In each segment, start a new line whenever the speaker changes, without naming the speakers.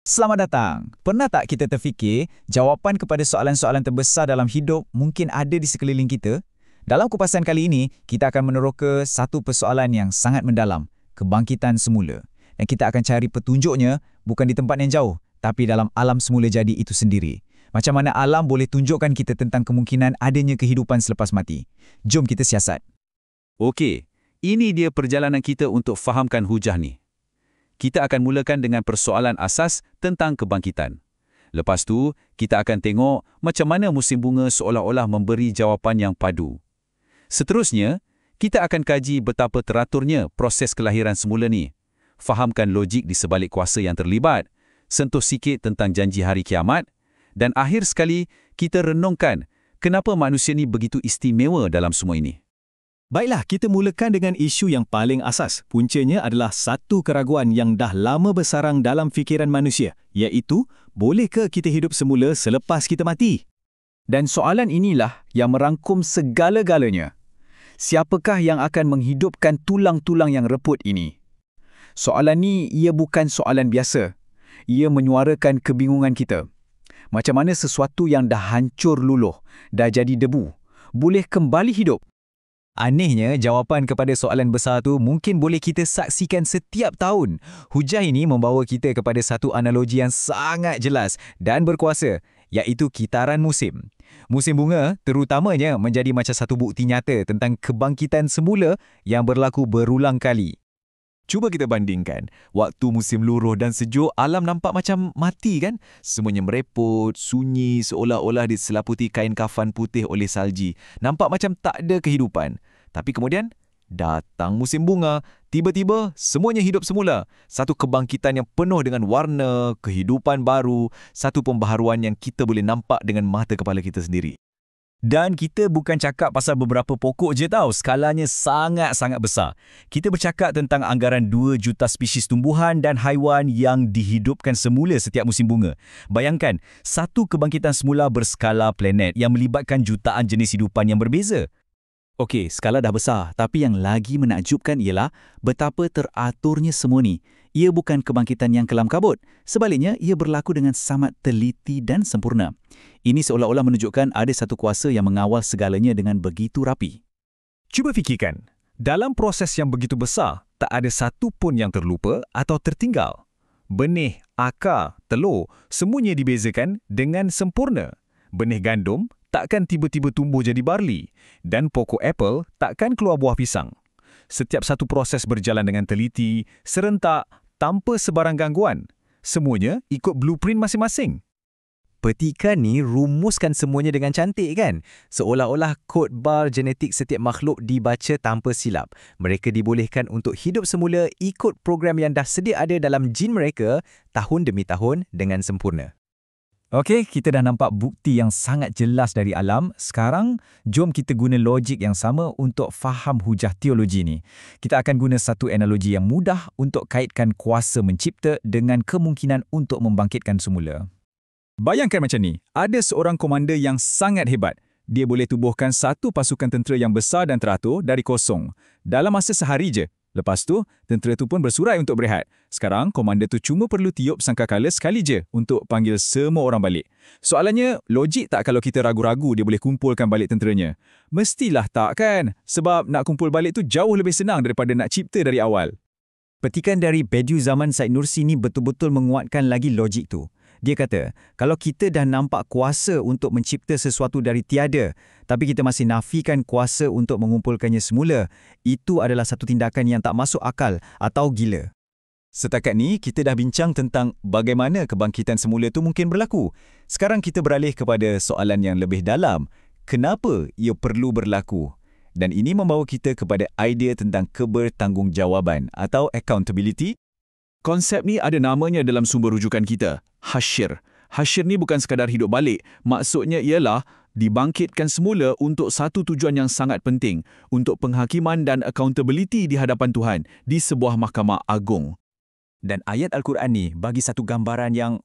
Selamat datang. Pernah tak kita terfikir jawapan kepada soalan-soalan terbesar dalam hidup mungkin ada di sekeliling kita? Dalam kupasan kali ini, kita akan meneroka satu persoalan yang sangat mendalam, kebangkitan semula. Dan kita akan cari petunjuknya bukan di tempat yang jauh, tapi dalam alam semula jadi itu sendiri. Macam mana alam boleh tunjukkan kita tentang kemungkinan adanya kehidupan selepas mati? Jom kita siasat.
Okey, ini dia perjalanan kita untuk fahamkan hujah ni. Kita akan mulakan dengan persoalan asas tentang kebangkitan. Lepas tu, kita akan tengok macam mana musim bunga seolah-olah memberi jawapan yang padu. Seterusnya, kita akan kaji betapa teraturnya proses kelahiran semula ni. Fahamkan logik di sebalik kuasa yang terlibat, sentuh sikit tentang janji hari kiamat, dan akhir sekali, kita renungkan kenapa manusia ni begitu istimewa dalam semua ini.
Baiklah, kita mulakan dengan isu yang paling asas. Puncanya adalah satu keraguan yang dah lama bersarang dalam fikiran manusia, iaitu, bolehkah kita hidup semula selepas kita mati?
Dan soalan inilah yang merangkum segala-galanya. Siapakah yang akan menghidupkan tulang-tulang yang reput ini? Soalan ni, ia bukan soalan biasa. Ia menyuarakan kebingungan kita. Macam mana sesuatu yang dah hancur luluh, dah jadi debu, boleh kembali hidup? Anehnya, jawapan kepada soalan besar tu mungkin boleh kita saksikan setiap tahun. Hujah ini membawa kita kepada satu analogi yang sangat jelas dan berkuasa, iaitu kitaran musim. Musim bunga terutamanya menjadi macam satu bukti nyata tentang kebangkitan semula yang berlaku berulang kali.
Cuba kita bandingkan. Waktu musim luruh dan sejuk, alam nampak macam mati kan? Semuanya mereput, sunyi seolah-olah diselaputi kain kafan putih oleh salji. Nampak macam tak ada kehidupan. Tapi kemudian, datang musim bunga. Tiba-tiba, semuanya hidup semula. Satu kebangkitan yang penuh dengan warna, kehidupan baru, satu pembaharuan yang kita boleh nampak dengan mata kepala kita sendiri.
Dan kita bukan cakap pasal beberapa pokok je tau, skalanya sangat-sangat besar. Kita bercakap tentang anggaran 2 juta spesies tumbuhan dan haiwan yang dihidupkan semula setiap musim bunga. Bayangkan, satu kebangkitan semula berskala planet yang melibatkan jutaan jenis hidupan yang berbeza.
Okey, skala dah besar, tapi yang lagi menakjubkan ialah betapa teraturnya semua ni. Ia bukan kebangkitan yang kelam kabut. Sebaliknya, ia berlaku dengan sangat teliti dan sempurna. Ini seolah-olah menunjukkan ada satu kuasa yang mengawal segalanya dengan begitu rapi.
Cuba fikirkan, dalam proses yang begitu besar, tak ada satu pun yang terlupa atau tertinggal. Benih, akar, telur, semuanya dibezakan dengan sempurna. Benih gandum takkan tiba-tiba tumbuh jadi barli, dan pokok apple takkan keluar buah pisang. Setiap satu proses berjalan dengan teliti, serentak, tanpa sebarang gangguan. Semuanya ikut blueprint masing-masing.
Petikan ni rumuskan semuanya dengan cantik kan? Seolah-olah kod bar genetik setiap makhluk dibaca tanpa silap. Mereka dibolehkan untuk hidup semula ikut program yang dah sedia ada dalam jin mereka tahun demi tahun dengan sempurna. Okey, kita dah nampak bukti yang sangat jelas dari alam. Sekarang, jom kita guna logik yang sama untuk faham hujah teologi ni. Kita akan guna satu analogi yang mudah untuk kaitkan kuasa mencipta dengan kemungkinan untuk membangkitkan semula.
Bayangkan macam ni, ada seorang komander yang sangat hebat. Dia boleh tubuhkan satu pasukan tentera yang besar dan teratur dari kosong dalam masa sehari je. Lepas tu, tentera tu pun bersurai untuk berehat. Sekarang, komander tu cuma perlu tiup sangkakala sekali je untuk panggil semua orang balik. Soalannya, logik tak kalau kita ragu-ragu dia boleh kumpulkan balik tenteranya? Mestilah tak kan? Sebab nak kumpul balik tu jauh lebih senang daripada nak cipta dari awal.
Petikan dari Bediüzzaman Said Nursi ni betul-betul menguatkan lagi logik tu. Dia kata, kalau kita dah nampak kuasa untuk mencipta sesuatu dari tiada, tapi kita masih nafikan kuasa untuk mengumpulkannya semula, itu adalah satu tindakan yang tak masuk akal atau gila.
Setakat ni, kita dah bincang tentang bagaimana kebangkitan semula tu mungkin berlaku. Sekarang kita beralih kepada soalan yang lebih dalam. Kenapa ia perlu berlaku? Dan ini membawa kita kepada idea tentang kebertanggungjawabban atau accountability. Konsep ni ada namanya dalam sumber rujukan kita, hasyr. Hasyr ni bukan sekadar hidup balik. Maksudnya ialah dibangkitkan semula untuk satu tujuan yang sangat penting, untuk penghakiman dan accountability di hadapan Tuhan di sebuah mahkamah agung.
Dan ayat Al-Quran ni bagi satu gambaran yang,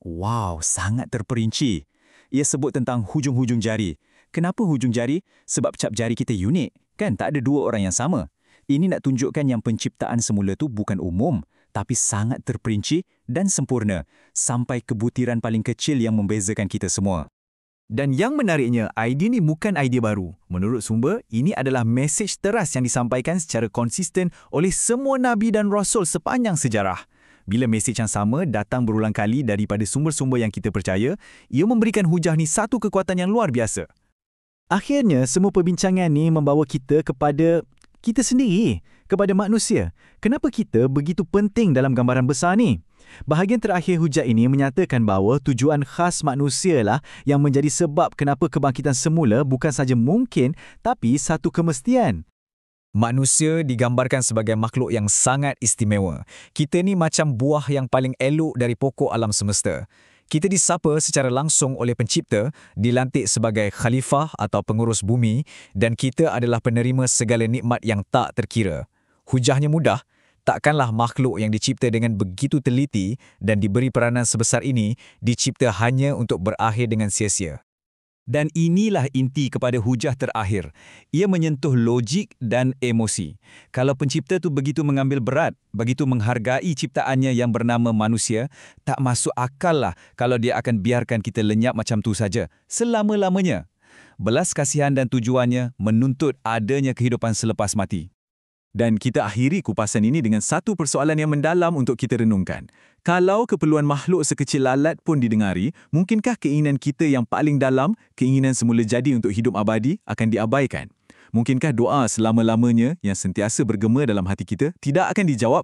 sangat terperinci. Ia sebut tentang hujung-hujung jari. Kenapa hujung jari? Sebab cap jari kita unik, kan? Tak ada dua orang yang sama. Ini nak tunjukkan yang penciptaan semula tu bukan umum,
tapi sangat terperinci dan sempurna, sampai ke butiran paling kecil yang membezakan kita semua.
Dan yang menariknya, idea ni bukan idea baru. Menurut sumber, ini adalah mesej teras yang disampaikan secara konsisten oleh semua Nabi dan Rasul sepanjang sejarah. Bila mesej yang sama datang berulang kali daripada sumber-sumber yang kita percaya, ia memberikan hujah ni satu kekuatan yang luar biasa. Akhirnya, semua perbincangan ni membawa kita kepada kita sendiri, kepada manusia. Kenapa kita begitu penting dalam gambaran besar ni? Bahagian terakhir hujah ini menyatakan bahawa tujuan khas manusialah yang menjadi sebab kenapa kebangkitan semula bukan saja mungkin, tapi satu kemestian. Manusia digambarkan sebagai makhluk yang sangat istimewa. Kita ni macam buah yang paling elok dari pokok alam semesta. Kita disapa secara langsung oleh pencipta, dilantik sebagai khalifah atau pengurus bumi, dan kita adalah penerima segala nikmat yang tak terkira. Hujahnya mudah. Takkanlah makhluk yang dicipta dengan begitu teliti dan diberi peranan sebesar ini dicipta hanya untuk berakhir dengan sia-sia.
Dan inilah inti kepada hujah terakhir. Ia menyentuh logik dan emosi. Kalau pencipta tu begitu mengambil berat, begitu menghargai ciptaannya yang bernama manusia, tak masuk akal lah kalau dia akan biarkan kita lenyap macam tu saja, selama-lamanya. Belas kasihan dan tujuannya menuntut adanya kehidupan selepas mati. Dan kita akhiri kupasan ini dengan satu persoalan yang mendalam untuk kita renungkan. Kalau keperluan makhluk sekecil lalat pun didengari, mungkinkah keinginan kita yang paling dalam, keinginan semula jadi untuk hidup abadi, akan diabaikan? Mungkinkah doa selama-lamanya yang sentiasa bergema dalam hati kita tidak akan dijawab?